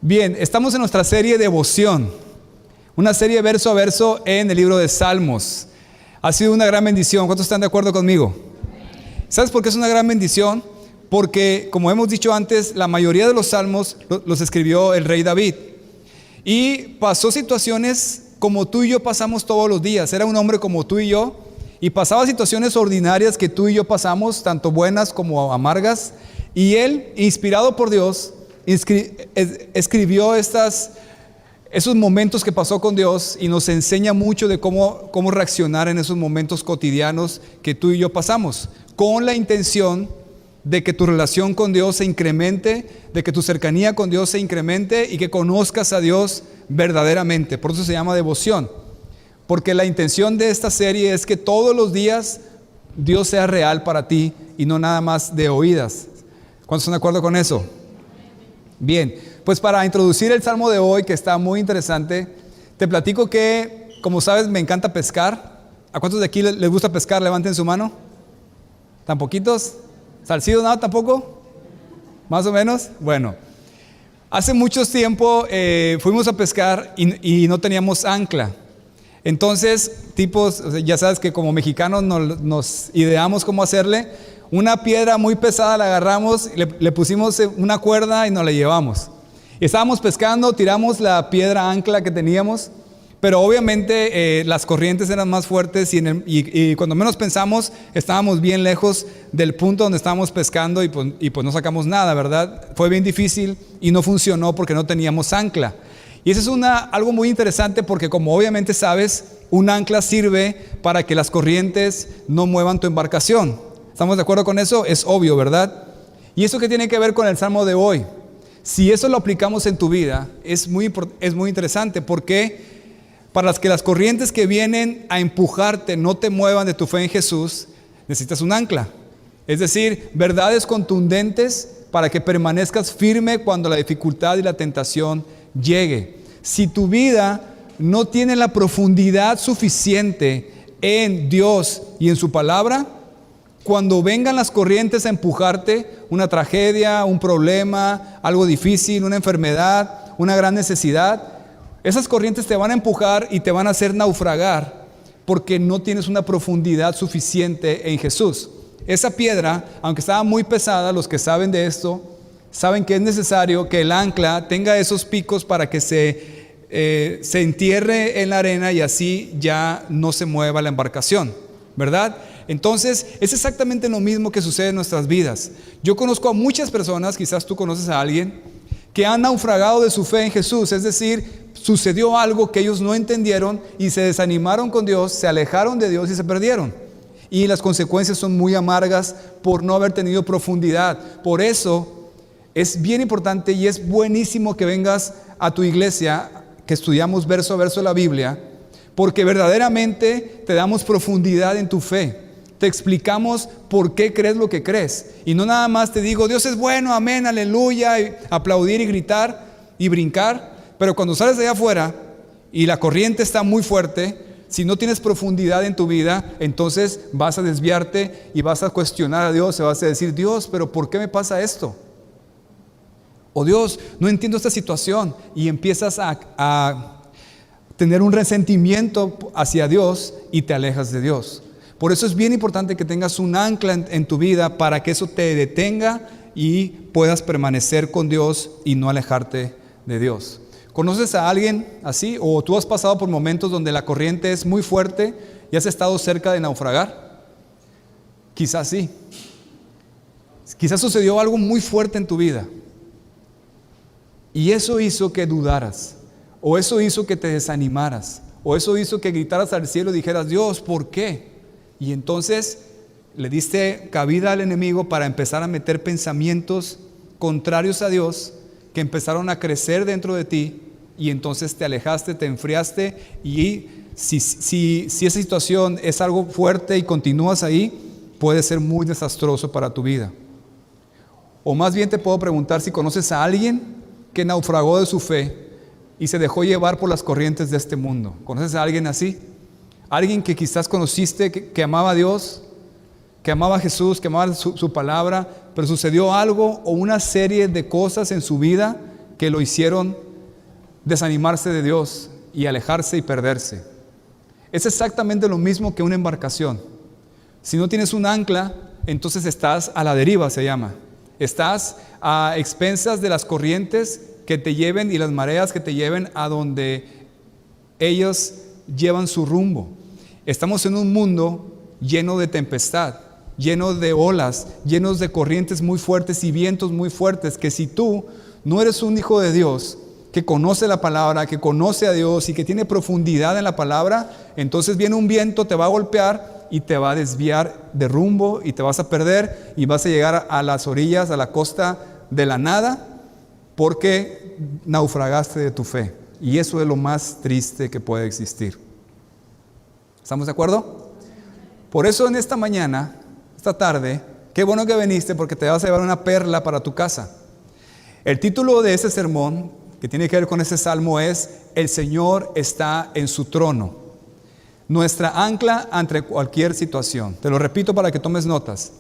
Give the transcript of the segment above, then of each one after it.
Bien, estamos en nuestra serie Devoción, una serie verso a verso en el libro de Salmos. Ha sido una gran bendición. ¿Cuántos están de acuerdo conmigo? ¿Sabes por qué es una gran bendición? Porque, como hemos dicho antes, la mayoría de los salmos los escribió el rey David. Y pasó situaciones como tú y yo pasamos todos los días. Era un hombre como tú y yo. Y pasaba situaciones ordinarias que tú y yo pasamos, tanto buenas como amargas. Y él, inspirado por Dios, escribió esos momentos que pasó con Dios y nos enseña mucho de cómo reaccionar en esos momentos cotidianos que tú y yo pasamos, con la intención de que tu relación con Dios se incremente, de que tu cercanía con Dios se incremente y que conozcas a Dios verdaderamente. Por eso se llama devoción, porque la intención de esta serie es que todos los días Dios sea real para ti y no nada más de oídas. ¿Cuántos están de acuerdo con eso? Bien, pues para introducir el salmo de hoy, que está muy interesante, te platico que, como sabes, me encanta pescar. ¿A cuántos de aquí les gusta pescar? Levanten su mano. ¿Tan poquitos? ¿Salcido nada tampoco? ¿Más o menos? Bueno, hace mucho tiempo fuimos a pescar y no teníamos ancla. Entonces, ya sabes que como mexicanos nos ideamos cómo hacerle. Una piedra muy pesada la agarramos, le pusimos una cuerda y nos la llevamos. Estábamos pescando, tiramos la piedra ancla que teníamos, pero obviamente las corrientes eran más fuertes y cuando menos pensamos estábamos bien lejos del punto donde estábamos pescando y pues no sacamos nada, ¿verdad? Fue bien difícil y no funcionó porque no teníamos ancla. Y eso es algo muy interesante porque, como obviamente sabes, un ancla sirve para que las corrientes no muevan tu embarcación. ¿Estamos de acuerdo con eso? Es obvio, ¿verdad? ¿Y eso qué tiene que ver con el salmo de hoy? Si eso lo aplicamos en tu vida, es muy interesante, porque para que las corrientes que vienen a empujarte no te muevan de tu fe en Jesús, necesitas un ancla. Es decir, verdades contundentes para que permanezcas firme cuando la dificultad y la tentación llegue. Si tu vida no tiene la profundidad suficiente en Dios y en su palabra, cuando vengan las corrientes a empujarte, una tragedia, un problema, algo difícil, una enfermedad, una gran necesidad, esas corrientes te van a empujar y te van a hacer naufragar porque no tienes una profundidad suficiente en Jesús. Esa piedra, aunque estaba muy pesada, los que saben de esto, saben que es necesario que el ancla tenga esos picos para que se entierre en la arena y así ya no se mueva la embarcación, ¿verdad? Entonces, es exactamente lo mismo que sucede en nuestras vidas. Yo conozco a muchas personas, quizás tú conoces a alguien, que han naufragado de su fe en Jesús. Es decir, sucedió algo que ellos no entendieron y se desanimaron con Dios, se alejaron de Dios y se perdieron. Y las consecuencias son muy amargas por no haber tenido profundidad. Por eso, es bien importante y es buenísimo que vengas a tu iglesia, que estudiamos verso a verso la Biblia, porque verdaderamente te damos profundidad en tu fe. Te explicamos por qué crees lo que crees. Y no nada más te digo, Dios es bueno, amén, aleluya, y aplaudir y gritar y brincar. Pero cuando sales de allá afuera y la corriente está muy fuerte, si no tienes profundidad en tu vida, entonces vas a desviarte y vas a cuestionar a Dios. Se vas a decir, Dios, pero ¿por qué me pasa esto? O Dios, no entiendo esta situación. Y empiezas a tener un resentimiento hacia Dios y te alejas de Dios. Por eso es bien importante que tengas un ancla en tu vida para que eso te detenga y puedas permanecer con Dios y no alejarte de Dios. ¿Conoces a alguien así? ¿O tú has pasado por momentos donde la corriente es muy fuerte y has estado cerca de naufragar? Quizás sí. Quizás sucedió algo muy fuerte en tu vida y eso hizo que dudaras, o eso hizo que te desanimaras, o eso hizo que gritaras al cielo y dijeras, Dios, ¿por qué? Y entonces le diste cabida al enemigo para empezar a meter pensamientos contrarios a Dios que empezaron a crecer dentro de ti y entonces te alejaste, te enfriaste y si esa situación es algo fuerte y continúas ahí, puede ser muy desastroso para tu vida. O más bien te puedo preguntar si conoces a alguien que naufragó de su fe y se dejó llevar por las corrientes de este mundo. ¿Conoces a alguien así? Alguien que quizás conociste, que amaba a Dios, que amaba a Jesús, que amaba su palabra, pero sucedió algo o una serie de cosas en su vida que lo hicieron desanimarse de Dios y alejarse y perderse. Es exactamente lo mismo que una embarcación. Si no tienes un ancla, entonces estás a la deriva, se llama. Estás a expensas de las corrientes que te lleven y las mareas que te lleven a donde ellos llevan su rumbo. Estamos en un mundo lleno de tempestad, lleno de olas, llenos de corrientes muy fuertes y vientos muy fuertes, que si tú no eres un hijo de Dios, que conoce la palabra, que conoce a Dios y que tiene profundidad en la palabra, entonces viene un viento, te va a golpear y te va a desviar de rumbo y te vas a perder y vas a llegar a las orillas, a la costa de la nada, porque naufragaste de tu fe. Y eso es lo más triste que puede existir. ¿Estamos de acuerdo? Por eso en esta mañana, esta tarde, qué bueno que viniste, porque te vas a llevar una perla para tu casa. El título de ese sermón, que tiene que ver con ese salmo, es El Señor está en su trono. Nuestra ancla ante cualquier situación. Te lo repito para que tomes notas.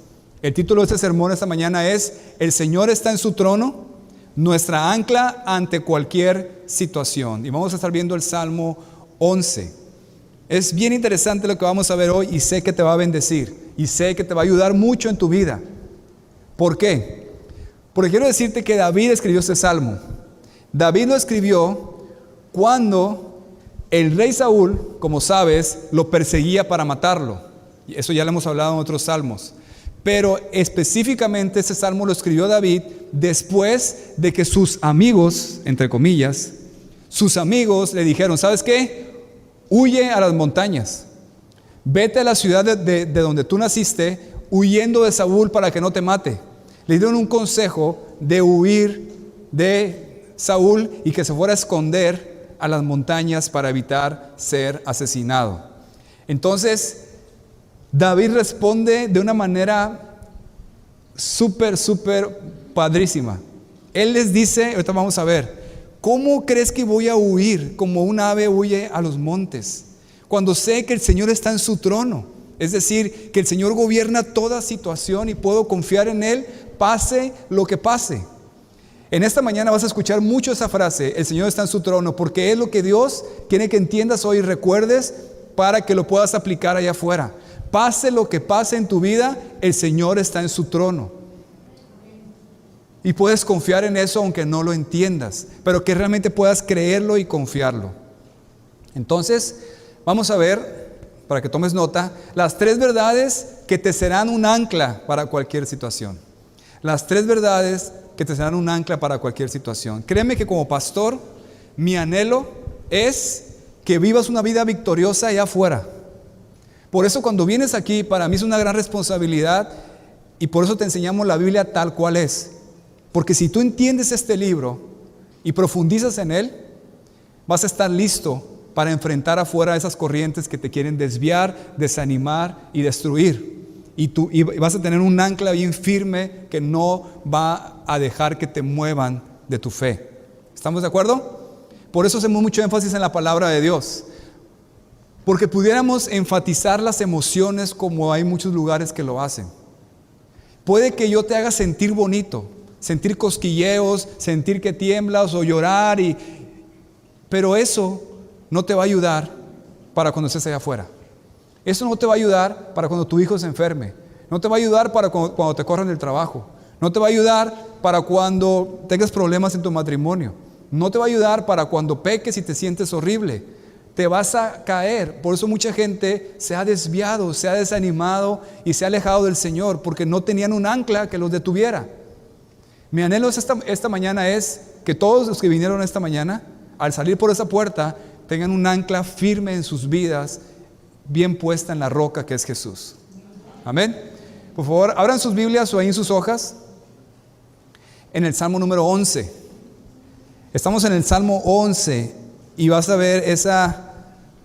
El título de este sermón esta mañana es El Señor está en su trono, nuestra ancla ante cualquier situación. Y vamos a estar viendo el Salmo 11. Es bien interesante lo que vamos a ver hoy y sé que te va a bendecir y sé que te va a ayudar mucho en tu vida. ¿Por qué? Porque quiero decirte que David escribió este salmo. David lo escribió cuando el rey Saúl, como sabes, lo perseguía para matarlo. Y eso ya lo hemos hablado en otros salmos. Pero específicamente ese salmo lo escribió David después de que sus amigos, entre comillas, sus amigos le dijeron, ¿sabes qué? Huye a las montañas. Vete a la ciudad de donde tú naciste, huyendo de Saúl para que no te mate. Le dieron un consejo de huir de Saúl y que se fuera a esconder a las montañas para evitar ser asesinado. Entonces, David responde de una manera súper padrísima. Él les dice, ahorita vamos a ver, ¿cómo crees que voy a huir como un ave huye a los montes? Cuando sé que el Señor está en su trono, es decir, que el Señor gobierna toda situación y puedo confiar en Él, pase lo que pase. En esta mañana vas a escuchar mucho esa frase, el Señor está en su trono, porque es lo que Dios quiere que entiendas hoy y recuerdes para que lo puedas aplicar allá afuera. Pase lo que pase en tu vida, el Señor está en su trono. Y puedes confiar en eso aunque no lo entiendas, pero que realmente puedas creerlo y confiarlo. Entonces, vamos a ver, para que tomes nota, las 3 verdades que te serán un ancla para cualquier situación. Las 3 verdades que te serán un ancla para cualquier situación. Créeme que como pastor, mi anhelo es que vivas una vida victoriosa allá afuera. Por eso cuando vienes aquí, para mí es una gran responsabilidad y por eso te enseñamos la Biblia tal cual es. Porque si tú entiendes este libro y profundizas en él, vas a estar listo para enfrentar afuera esas corrientes que te quieren desviar, desanimar y destruir. Y vas a tener un ancla bien firme que no va a dejar que te muevan de tu fe. ¿Estamos de acuerdo? Por eso hacemos mucho énfasis en la palabra de Dios. Porque pudiéramos enfatizar las emociones como hay muchos lugares que lo hacen. Puede que yo te haga sentir bonito, sentir cosquilleos, sentir que tiemblas o llorar, pero eso no te va a ayudar para cuando estés allá afuera. Eso no te va a ayudar para cuando tu hijo se enferme. No te va a ayudar para cuando te corran del trabajo. No te va a ayudar para cuando tengas problemas en tu matrimonio. No te va a ayudar para cuando peques y te sientes horrible. Te vas a caer. Por eso mucha gente se ha desviado, se ha desanimado y se ha alejado del Señor porque no tenían un ancla que los detuviera. Mi anhelo esta mañana es que todos los que vinieron esta mañana, al salir por esa puerta, tengan un ancla firme en sus vidas, bien puesta en la roca que es Jesús. Amén. Por favor, abran sus Biblias o ahí en sus hojas en el Salmo número 11. Estamos en el Salmo 11 y vas a ver esa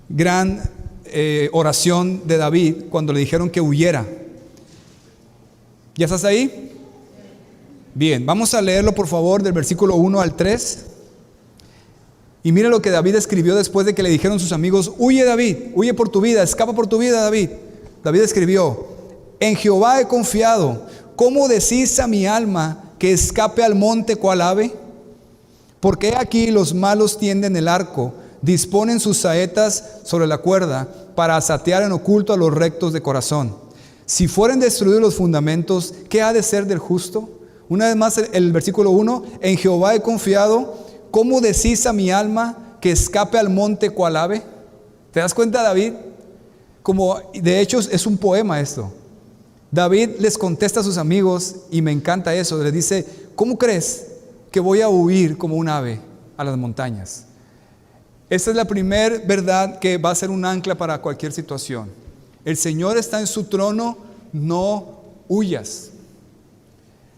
gran oración de David cuando le dijeron que huyera. ¿Ya estás ahí? Bien, vamos a leerlo por favor del versículo 1 al 3. Y mira lo que David escribió después de que le dijeron sus amigos, huye David, huye por tu vida, escapa por tu vida David. David escribió, en Jehová he confiado, ¿cómo decís a mi alma que escape al monte cual ave? Porque aquí los malos tienden el arco, disponen sus saetas sobre la cuerda para asatear en oculto a los rectos de corazón. Si fueren destruidos los fundamentos, ¿qué ha de ser del justo? Una vez más el versículo 1, en Jehová he confiado, ¿cómo decís a mi alma que escape al monte cual ave? ¿Te das cuenta, David? Como de hecho es un poema esto. David les contesta a sus amigos y me encanta eso. Les dice, ¿cómo crees que voy a huir como un ave a las montañas? Esta es la primera verdad que va a ser un ancla para cualquier situación. El Señor está en su trono, no huyas.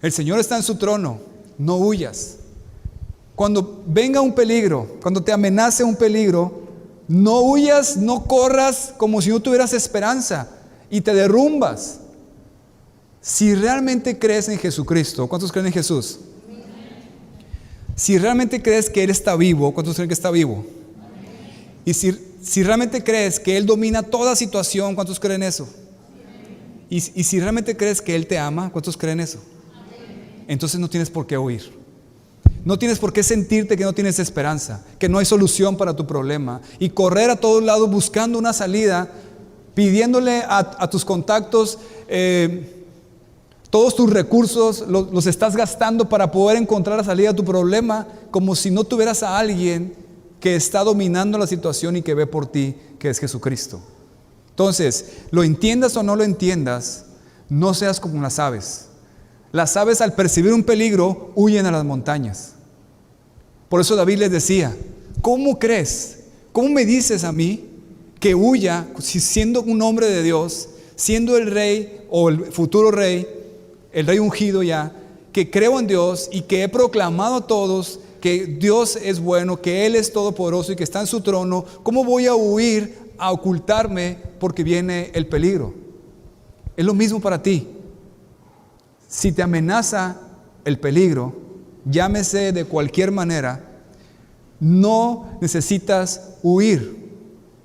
El Señor está en su trono, no huyas. Cuando venga un peligro, cuando te amenace un peligro, no huyas, no corras como si no tuvieras esperanza y te derrumbas. Si realmente crees en Jesucristo, ¿cuántos creen en Jesús? Si realmente crees que Él está vivo, ¿cuántos creen que está vivo? Y si realmente crees que Él domina toda situación, ¿cuántos creen eso? Y si realmente crees que Él te ama, ¿cuántos creen eso? Entonces no tienes por qué huir. No tienes por qué sentirte que no tienes esperanza, que no hay solución para tu problema y correr a todos lados buscando una salida, pidiéndole a tus contactos, todos tus recursos los estás gastando para poder encontrar la salida a tu problema, como si no tuvieras a alguien que está dominando la situación y que ve por ti, que es Jesucristo. Entonces, lo entiendas o no lo entiendas, no seas como las aves. Las aves al percibir un peligro huyen a las montañas. Por eso David les decía, ¿cómo crees? ¿Cómo me dices a mí que huya, si siendo un hombre de Dios, siendo el rey o el futuro rey, el rey ungido ya, que creo en Dios y que he proclamado a todos que Dios es bueno, que Él es todopoderoso y que está en su trono? ¿Cómo voy a huir, a ocultarme porque viene el peligro? Es lo mismo para ti. Si te amenaza el peligro, llámese de cualquier manera, no necesitas huir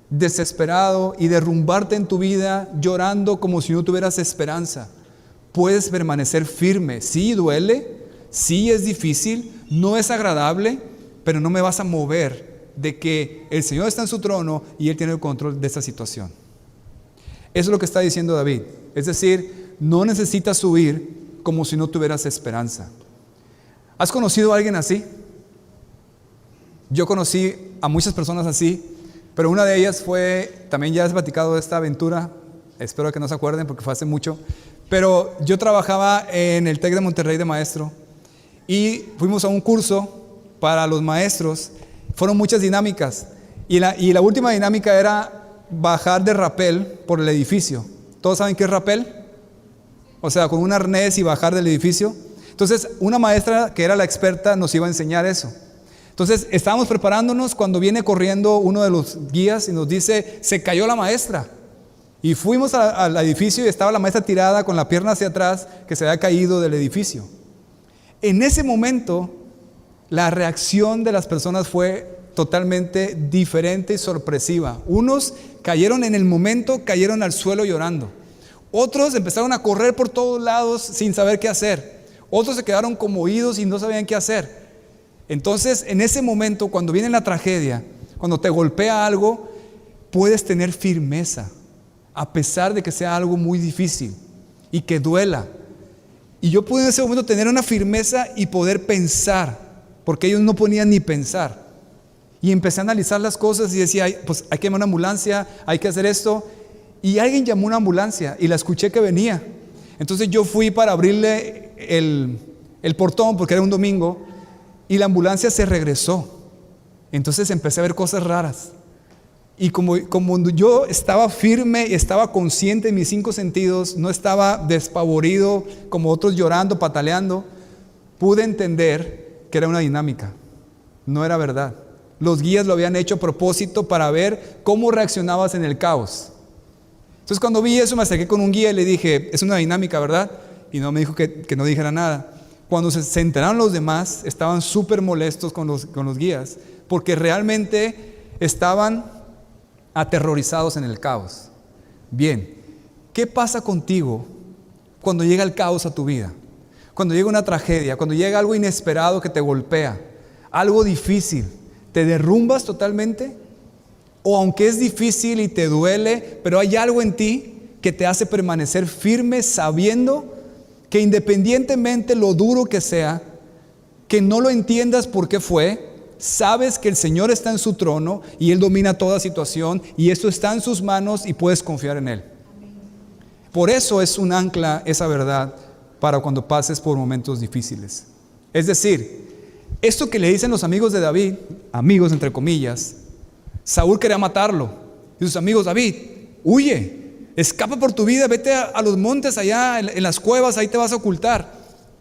desesperado y derrumbarte en tu vida llorando como si no tuvieras esperanza. Puedes permanecer firme. Sí duele, sí es difícil, no es agradable, pero no me vas a mover de que el Señor está en su trono y Él tiene el control de esta situación. Eso es lo que está diciendo David. Es decir, no necesitas huir como si no tuvieras esperanza. ¿Has conocido a alguien así? Yo conocí a muchas personas así, pero una de ellas fue, también ya has platicado de esta aventura, espero que no se acuerden porque fue hace mucho, pero yo trabajaba en el TEC de Monterrey de maestro y fuimos a un curso para los maestros. Fueron muchas dinámicas y la última dinámica era bajar de rapel por el edificio. ¿Todos saben qué es rapel? O sea, con un arnés y bajar del edificio. Entonces, una maestra que era la experta nos iba a enseñar eso. Entonces, estábamos preparándonos cuando viene corriendo uno de los guías y nos dice, se cayó la maestra. Y fuimos al edificio y estaba la maestra tirada con la pierna hacia atrás, que se había caído del edificio. En ese momento, la reacción de las personas fue totalmente diferente y sorpresiva. Unos cayeron en el momento, cayeron al suelo llorando. Otros empezaron a correr por todos lados sin saber qué hacer. Otros se quedaron conmovidos y no sabían qué hacer. Entonces, en ese momento, cuando viene la tragedia, cuando te golpea algo, puedes tener firmeza, a pesar de que sea algo muy difícil y que duela. Y yo pude en ese momento tener una firmeza y poder pensar, porque ellos no podían ni pensar. Y empecé a analizar las cosas y decía, pues hay que llamar una ambulancia, hay que hacer esto. Y alguien llamó una ambulancia y la escuché que venía. Entonces yo fui para abrirle el portón porque era un domingo y la ambulancia se regresó. Entonces empecé a ver cosas raras. Y como yo estaba firme y estaba consciente en mis 5 sentidos, no estaba despavorido como otros llorando, pataleando, pude entender que era una dinámica, no era verdad. Los guías lo habían hecho a propósito para ver cómo reaccionabas en el caos. Entonces cuando vi eso me acerqué con un guía y le dije, es una dinámica, ¿verdad? Y no me dijo que no dijera nada. Cuando se enteraron los demás, estaban súper molestos con los guías, porque realmente estaban aterrorizados en el caos. Bien, ¿qué pasa contigo cuando llega el caos a tu vida? Cuando llega una tragedia, cuando llega algo inesperado que te golpea. algo difícil, ¿te derrumbas totalmente? O aunque es difícil y te duele, pero hay algo en ti que te hace permanecer firme sabiendo que independientemente lo duro que sea, que no lo entiendas por qué fue, sabes que el Señor está en su trono y Él domina toda situación y esto está en sus manos y puedes confiar en Él. Por eso es un ancla esa verdad para cuando pases por momentos difíciles. Es decir, esto que le dicen los amigos de David, amigos entre comillas, Saúl quería matarlo. Y sus amigos, David, huye, escapa por tu vida, vete a los montes allá, en las cuevas, ahí te vas a ocultar.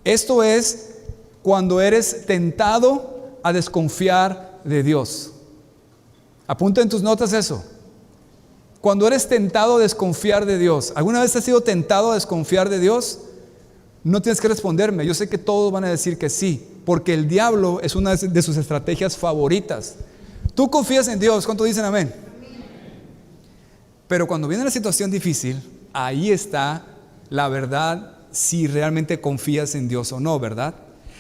Esto es cuando eres tentado a desconfiar de Dios. Apunta en tus notas eso. Cuando eres tentado a desconfiar de Dios. ¿Alguna vez has sido tentado a desconfiar de Dios? No tienes que responderme. Yo sé que todos van a decir que sí, porque el diablo es una de sus estrategias favoritas. Tú confías en Dios. ¿Cuántos dicen amén? Pero cuando viene la situación difícil, ahí está la verdad si realmente confías en Dios o no, ¿verdad?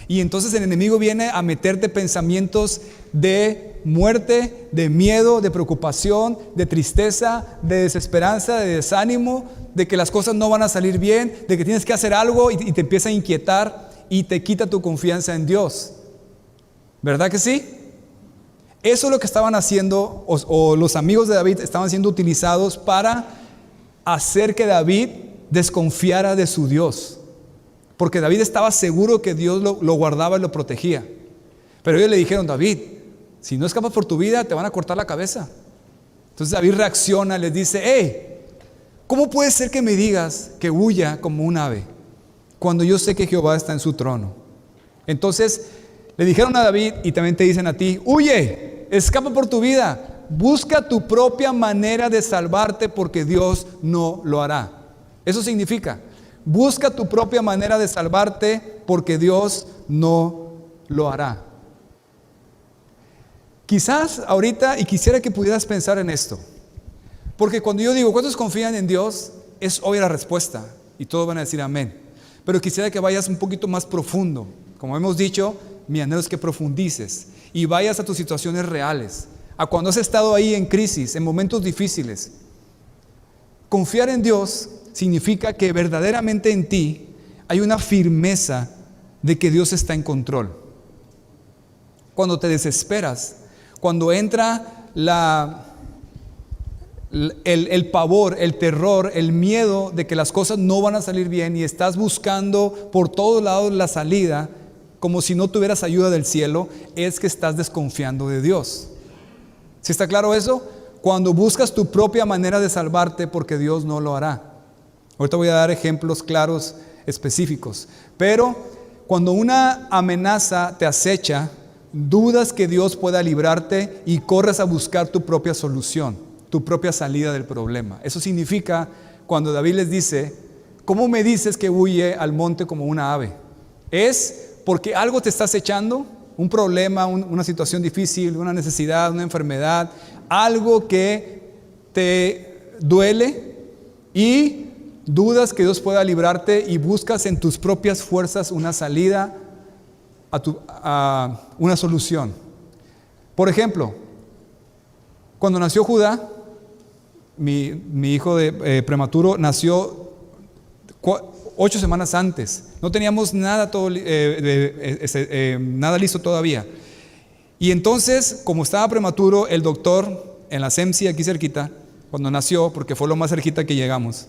Y entonces el enemigo viene a meterte pensamientos de muerte, de miedo, de preocupación, de tristeza, de desesperanza, de desánimo, de que las cosas no van a salir bien, de que tienes que hacer algo y te empieza a inquietar y te quita tu confianza en Dios. ¿Verdad que sí? Eso es lo que estaban haciendo, o los amigos de David estaban siendo utilizados para hacer que David desconfiara de su Dios. Porque David estaba seguro que Dios lo guardaba y lo protegía. Pero ellos le dijeron, David, si no escapas por tu vida, te van a cortar la cabeza. Entonces David reacciona, les dice, hey, ¿cómo puede ser que me digas que huya como un ave cuando yo sé que Jehová está en su trono? Entonces le dijeron a David y también te dicen a ti, huye, escapa por tu vida, busca tu propia manera de salvarte porque Dios no lo hará. Eso significa, busca tu propia manera de salvarte porque Dios no lo hará. Quizás ahorita, y quisiera que pudieras pensar en esto, porque cuando yo digo, ¿cuántos confían en Dios? Es obvia la respuesta y todos van a decir amén. Pero quisiera que vayas un poquito más profundo. Como hemos dicho, mi anhelo es que profundices y vayas a tus situaciones reales, a cuando has estado ahí en crisis, en momentos difíciles. Confiar en Dios significa que verdaderamente en ti hay una firmeza de que Dios está en control. Cuando te desesperas, cuando entra el pavor, el terror, el miedo de que las cosas no van a salir bien y estás buscando por todos lados la salida, como si no tuvieras ayuda del cielo, es que estás desconfiando de Dios. ¿Sí está claro eso? Cuando buscas tu propia manera de salvarte porque Dios no lo hará. Ahorita voy a dar ejemplos claros, específicos. Pero cuando una amenaza te acecha, dudas que Dios pueda librarte y corres a buscar tu propia solución, tu propia salida del problema. Eso significa cuando David les dice, ¿cómo me dices que huye al monte como una ave? Es porque algo te está acechando, un problema, una situación difícil, una necesidad, una enfermedad, algo que te duele y dudas que Dios pueda librarte y buscas en tus propias fuerzas una salida a una solución. Por ejemplo, cuando nació Judá, mi hijo prematuro nació 8 semanas antes. No teníamos nada, nada listo todavía. Y entonces, como estaba prematuro, el doctor en la SEMSI aquí cerquita, cuando nació, porque fue lo más cerquita que llegamos,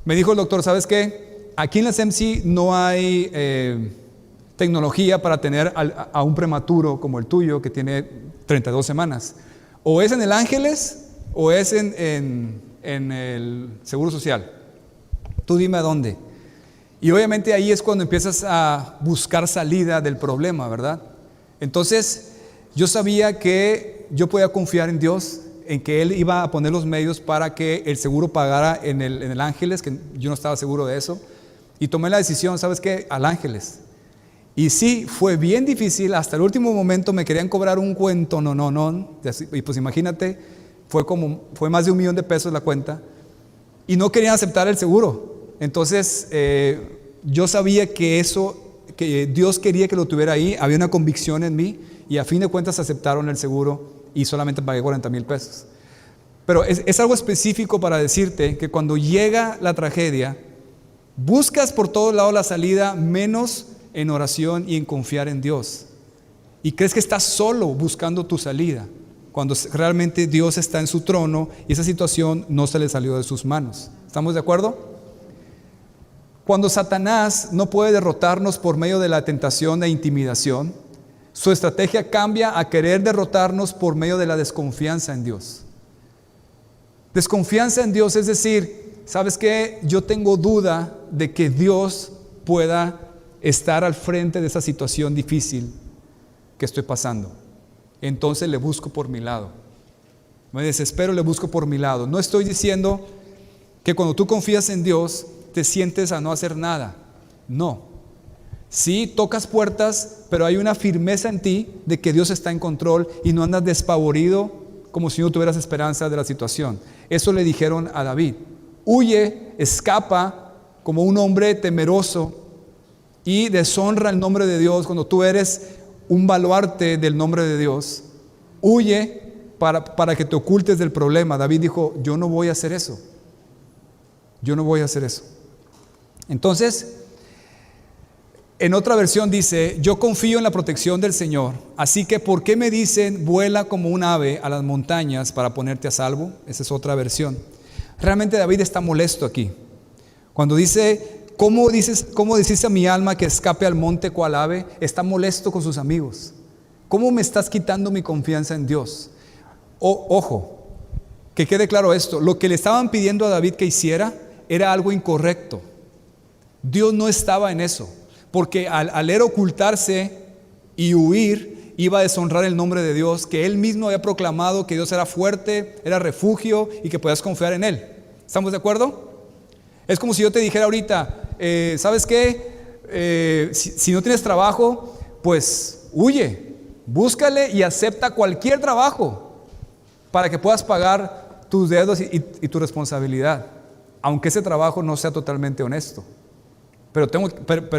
me dijo el doctor, ¿sabes qué? Aquí en la SEMSI no hay tecnología para tener a un prematuro como el tuyo que tiene 32 semanas. O es en el Ángeles o es en el Seguro Social. Tú dime a dónde. Y obviamente ahí es cuando empiezas a buscar salida del problema, ¿verdad? Entonces yo sabía que yo podía confiar en Dios, en que Él iba a poner los medios para que el seguro pagara en el Ángeles, que yo no estaba seguro de eso. Y tomé la decisión, ¿sabes qué? Al Ángeles. Y sí, fue bien difícil, hasta el último momento me querían cobrar un cuento, y pues imagínate, fue más de $1,000,000 la cuenta, y no querían aceptar el seguro. Entonces, yo sabía que Dios quería que lo tuviera ahí, había una convicción en mí, y a fin de cuentas aceptaron el seguro y solamente pagué 40,000 pesos. Pero es algo específico para decirte que cuando llega la tragedia, buscas por todos lados la salida, menos en oración y en confiar en Dios. Y crees que estás solo buscando tu salida, cuando realmente Dios está en su trono y esa situación no se le salió de sus manos. ¿Estamos de acuerdo? Cuando Satanás no puede derrotarnos por medio de la tentación e intimidación, su estrategia cambia a querer derrotarnos por medio de la desconfianza en Dios. Desconfianza en Dios es decir, ¿sabes qué? Yo tengo duda de que Dios pueda estar al frente de esa situación difícil que estoy pasando. Entonces le busco por mi lado. Me desespero, le busco por mi lado. No estoy diciendo que cuando tú confías en Dios te sientes a no hacer nada. No. Sí, tocas puertas, pero hay una firmeza en ti de que Dios está en control y no andas despavorido como si no tuvieras esperanza de la situación. Eso le dijeron a David. Huye, escapa como un hombre temeroso y deshonra el nombre de Dios cuando tú eres un baluarte del nombre de Dios. Huye para que te ocultes del problema. David dijo, yo no voy a hacer eso. Yo no voy a hacer eso. Entonces, en otra versión dice, yo confío en la protección del Señor, así que ¿por qué me dicen vuela como un ave a las montañas para ponerte a salvo? Esa es otra versión. Realmente David está molesto aquí. Cuando dice, ¿cómo decís a mi alma que escape al monte cual ave? Está molesto con sus amigos. ¿Cómo me estás quitando mi confianza en Dios? Ojo, que quede claro esto, lo que le estaban pidiendo a David que hiciera era algo incorrecto. Dios no estaba en eso. Porque al él ocultarse y huir, iba a deshonrar el nombre de Dios, que él mismo había proclamado que Dios era fuerte, era refugio y que podías confiar en él. ¿Estamos de acuerdo? Es como si yo te dijera ahorita, ¿sabes qué? Si no tienes trabajo, pues huye, búscale y acepta cualquier trabajo para que puedas pagar tus deudas y tu responsabilidad, aunque ese trabajo no sea totalmente honesto. Pero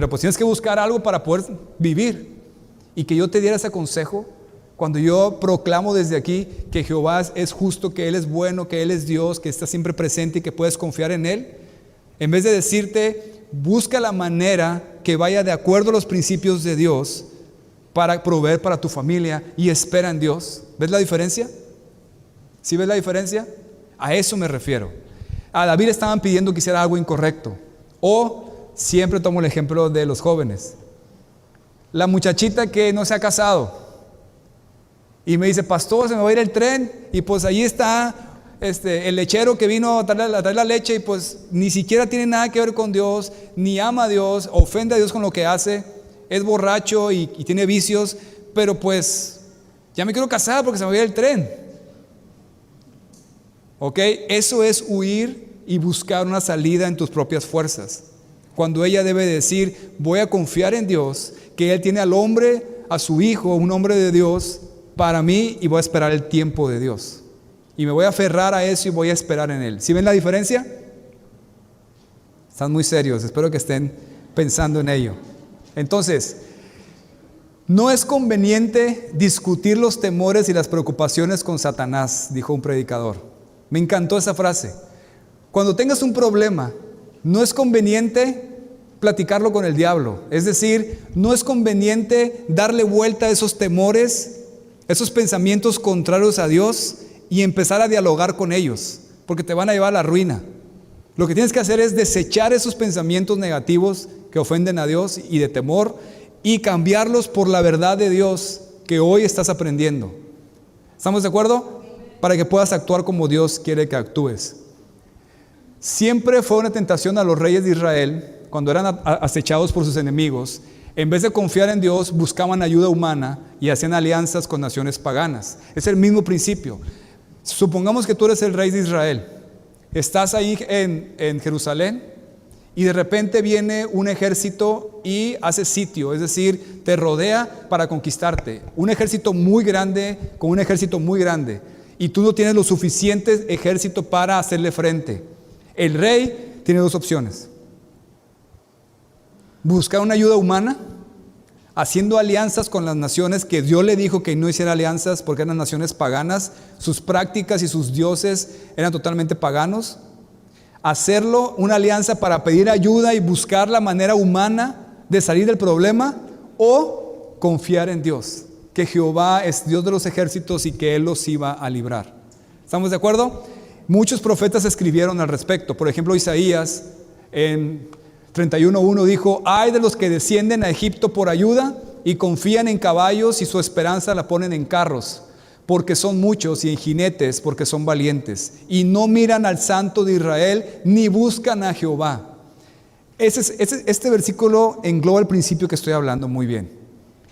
pues tienes que buscar algo para poder vivir. Y que yo te diera ese consejo cuando yo proclamo desde aquí que Jehová es justo, que Él es bueno, que Él es Dios, que está siempre presente y que puedes confiar en Él. En vez de decirte, busca la manera que vaya de acuerdo a los principios de Dios para proveer para tu familia y espera en Dios. ¿Ves la diferencia? ¿Sí ves la diferencia? A eso me refiero. A David le estaban pidiendo que hiciera algo incorrecto. O siempre tomo el ejemplo de los jóvenes. La muchachita que no se ha casado y me dice, pastor, se me va a ir el tren y pues ahí está el lechero que vino a traer la leche y pues ni siquiera tiene nada que ver con Dios, ni ama a Dios, ofende a Dios con lo que hace, es borracho y tiene vicios, pero pues ya me quiero casar porque se me va a ir el tren. ¿Ok? Eso es huir y buscar una salida en tus propias fuerzas. Cuando ella debe decir, voy a confiar en Dios, que Él tiene al hombre, a su hijo, un hombre de Dios para mí y voy a esperar el tiempo de Dios. Y me voy a aferrar a eso y voy a esperar en Él. ¿Sí ven la diferencia? Están muy serios, espero que estén pensando en ello. Entonces, no es conveniente discutir los temores y las preocupaciones con Satanás, dijo un predicador. Me encantó esa frase. Cuando tengas un problema, no es conveniente platicarlo con el diablo. Es decir, no es conveniente darle vuelta a esos temores, esos pensamientos contrarios a Dios y empezar a dialogar con ellos, porque te van a llevar a la ruina. Lo que tienes que hacer es desechar esos pensamientos negativos que ofenden a Dios y de temor y cambiarlos por la verdad de Dios que hoy estás aprendiendo. ¿Estamos de acuerdo? Para que puedas actuar como Dios quiere que actúes. Siempre fue una tentación a los reyes de Israel, cuando eran acechados por sus enemigos, en vez de confiar en Dios, buscaban ayuda humana y hacían alianzas con naciones paganas. Es el mismo principio. Supongamos que tú eres el rey de Israel, estás ahí en Jerusalén y de repente viene un ejército y hace sitio, es decir, te rodea para conquistarte. Un ejército muy grande con un ejército muy grande y tú no tienes lo suficiente ejército para hacerle frente. El rey tiene dos opciones: buscar una ayuda humana, haciendo alianzas con las naciones que Dios le dijo que no hiciera alianzas porque eran naciones paganas, sus prácticas y sus dioses eran totalmente paganos. Hacerlo una alianza para pedir ayuda y buscar la manera humana de salir del problema, o confiar en Dios, que Jehová es Dios de los ejércitos y que Él los iba a librar. ¿Estamos de acuerdo? Muchos profetas escribieron al respecto. Por ejemplo, Isaías en 31:1 dijo: ay de los que descienden a Egipto por ayuda y confían en caballos y su esperanza la ponen en carros, porque son muchos, y en jinetes, porque son valientes, y no miran al Santo de Israel ni buscan a Jehová. Este versículo engloba el principio que estoy hablando muy bien.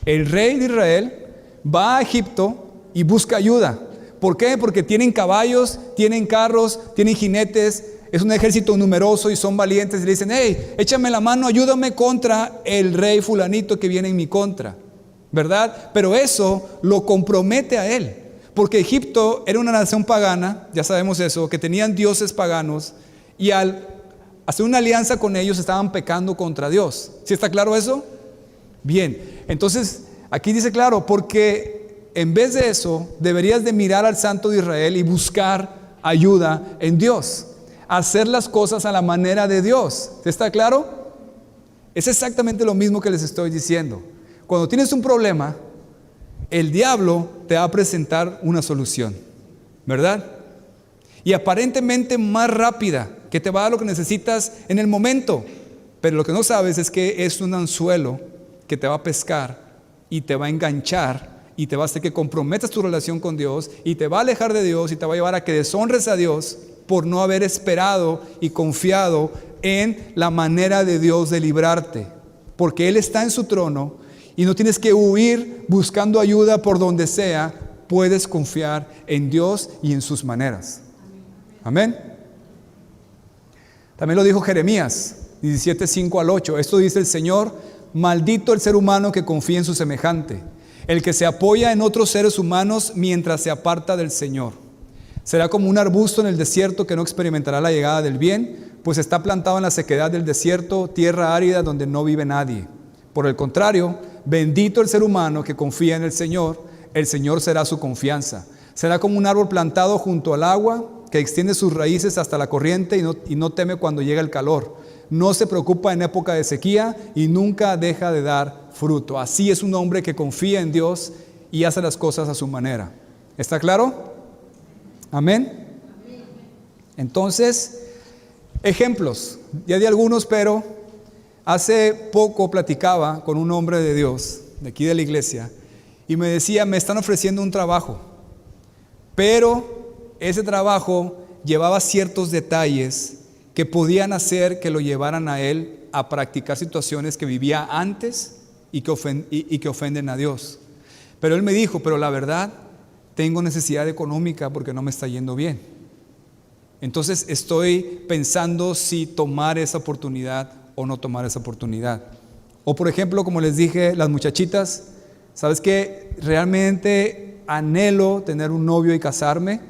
El rey de Israel va a Egipto y busca ayuda. ¿Por qué? Porque tienen caballos, tienen carros, tienen jinetes, es un ejército numeroso y son valientes. Y le dicen: hey, échame la mano, ayúdame contra el rey fulanito que viene en mi contra, ¿verdad? Pero eso lo compromete a él, porque Egipto era una nación pagana, ya sabemos eso, que tenían dioses paganos, y al hacer una alianza con ellos estaban pecando contra Dios. ¿Sí está claro eso? Bien, entonces aquí dice claro, porque en vez de eso deberías de mirar al Santo de Israel y buscar ayuda en Dios, hacer las cosas a la manera de Dios. ¿Sí está claro? Es exactamente lo mismo que les estoy diciendo. Cuando tienes un problema, el diablo te va a presentar una solución, ¿verdad? Y aparentemente más rápida, que te va a dar lo que necesitas en el momento. Pero lo que no sabes es que es un anzuelo que te va a pescar y te va a enganchar y te va a hacer que comprometas tu relación con Dios y te va a alejar de Dios y te va a llevar a que deshonres a Dios por no haber esperado y confiado en la manera de Dios de librarte. Porque Él está en su trono y no tienes que huir buscando ayuda por donde sea. Puedes confiar en Dios y en sus maneras. Amén. También lo dijo Jeremías 17:5-8. Esto dice el Señor: maldito el ser humano que confía en su semejante, el que se apoya en otros seres humanos mientras se aparta del Señor. Será como un arbusto en el desierto que no experimentará la llegada del bien, pues está plantado en la sequedad del desierto, tierra árida donde no vive nadie. Por el contrario, bendito el ser humano que confía en el Señor será su confianza. Será como un árbol plantado junto al agua, que extiende sus raíces hasta la corriente y no teme cuando llega el calor. No se preocupa en época de sequía y nunca deja de dar fruto. Así es un hombre que confía en Dios y hace las cosas a su manera. ¿Está claro? Amén. Entonces, ejemplos. Ya di algunos, pero hace poco platicaba con un hombre de Dios, de aquí de la iglesia, y me decía: me están ofreciendo un trabajo, pero ese trabajo llevaba ciertos detalles que podían hacer que lo llevaran a él a practicar situaciones que vivía antes y que ofenden a Dios. Pero él me dijo: pero la verdad, tengo necesidad económica porque no me está yendo bien. Entonces estoy pensando si tomar esa oportunidad o no tomar esa oportunidad. O por ejemplo, como les dije, las muchachitas, ¿sabes qué? Realmente anhelo tener un novio y casarme.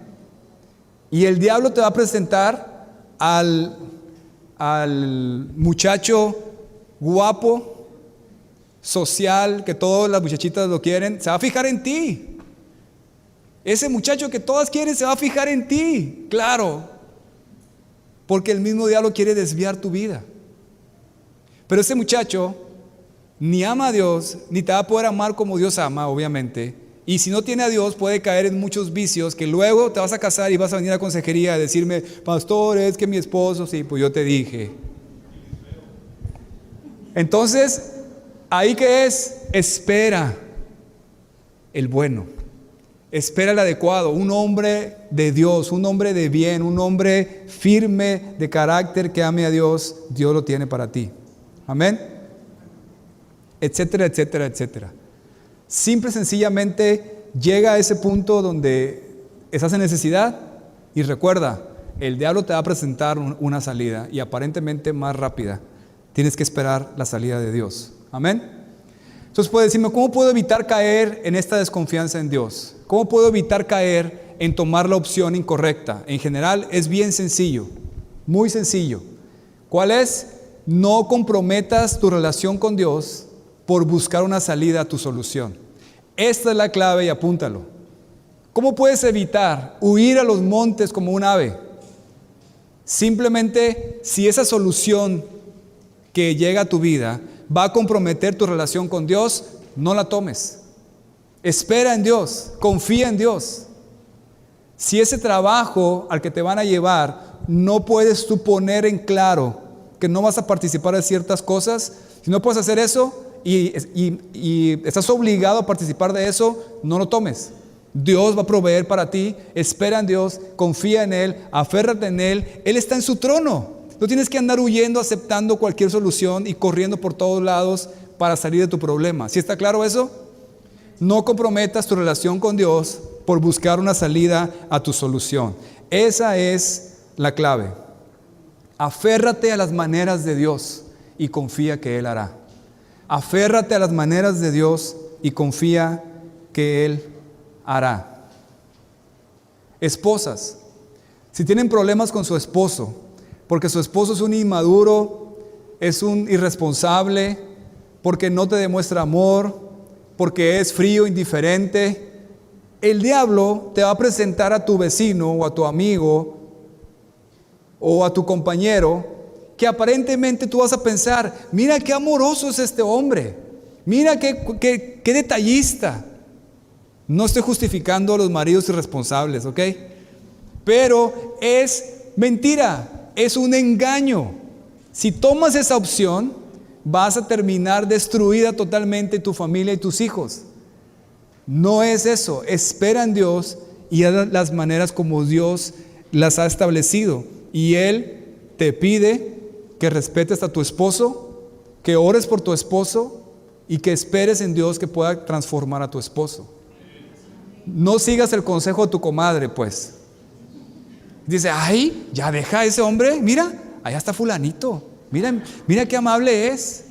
Y el diablo te va a presentar al muchacho guapo, social, que todas las muchachitas lo quieren. Se va a fijar en ti. Ese muchacho que todas quieren se va a fijar en ti. Claro, porque el mismo diablo quiere desviar tu vida. Pero ese muchacho ni ama a Dios, ni te va a poder amar como Dios ama, obviamente. Y si no tiene a Dios, puede caer en muchos vicios que luego te vas a casar y vas a venir a consejería a decirme: pastor, es que mi esposo, sí, pues yo te dije. Entonces, ¿ahí qué es? Espera el bueno, espera el adecuado, un hombre de Dios, un hombre de bien, un hombre firme de carácter que ame a Dios. Dios lo tiene para ti. Amén. Etcétera, etcétera, etcétera. Simple y sencillamente llega a ese punto donde estás en necesidad y recuerda, el diablo te va a presentar una salida y aparentemente más rápida. Tienes que esperar la salida de Dios. Amén. Entonces puedes decirme: ¿cómo puedo evitar caer en esta desconfianza en Dios? ¿Cómo puedo evitar caer en tomar la opción incorrecta? En general es bien sencillo, muy sencillo. ¿Cuál es? No comprometas tu relación con Dios por buscar una salida a tu solución. Esta es la clave y apúntalo. ¿Cómo puedes evitar huir a los montes como un ave? Simplemente, si esa solución que llega a tu vida va a comprometer tu relación con Dios, no la tomes. Espera en Dios, confía en Dios. Si ese trabajo al que te van a llevar, no puedes tú poner en claro que no vas a participar de ciertas cosas, si no puedes hacer eso y estás obligado a participar de eso, no lo tomes. Dios va a proveer para ti, espera en Dios, confía en Él, aférrate en Él, Él está en su trono. No tienes que andar huyendo, aceptando cualquier solución y corriendo por todos lados para salir de tu problema. ¿Sí está claro eso? No comprometas tu relación con Dios por buscar una salida a tu solución. Esa es la clave. Aférrate a las maneras de Dios y confía que Él hará. Aférrate a las maneras de Dios y confía que Él hará. Esposas, si tienen problemas con su esposo, porque su esposo es un inmaduro, es un irresponsable, porque no te demuestra amor, porque es frío, indiferente, el diablo te va a presentar a tu vecino o a tu amigo o a tu compañero que aparentemente tú vas a pensar, mira qué amoroso es este hombre, mira qué detallista. No estoy justificando a los maridos irresponsables, ¿ok? Pero es mentira, es un engaño. Si tomas esa opción, vas a terminar destruida totalmente tu familia y tus hijos. No es eso, espera en Dios y haz las maneras como Dios las ha establecido. Y Él te pide que respetes a tu esposo, que ores por tu esposo y que esperes en Dios que pueda transformar a tu esposo. No sigas el consejo de tu comadre, pues. Dice, ay, ya deja a ese hombre, mira, allá está fulanito, mira qué amable es.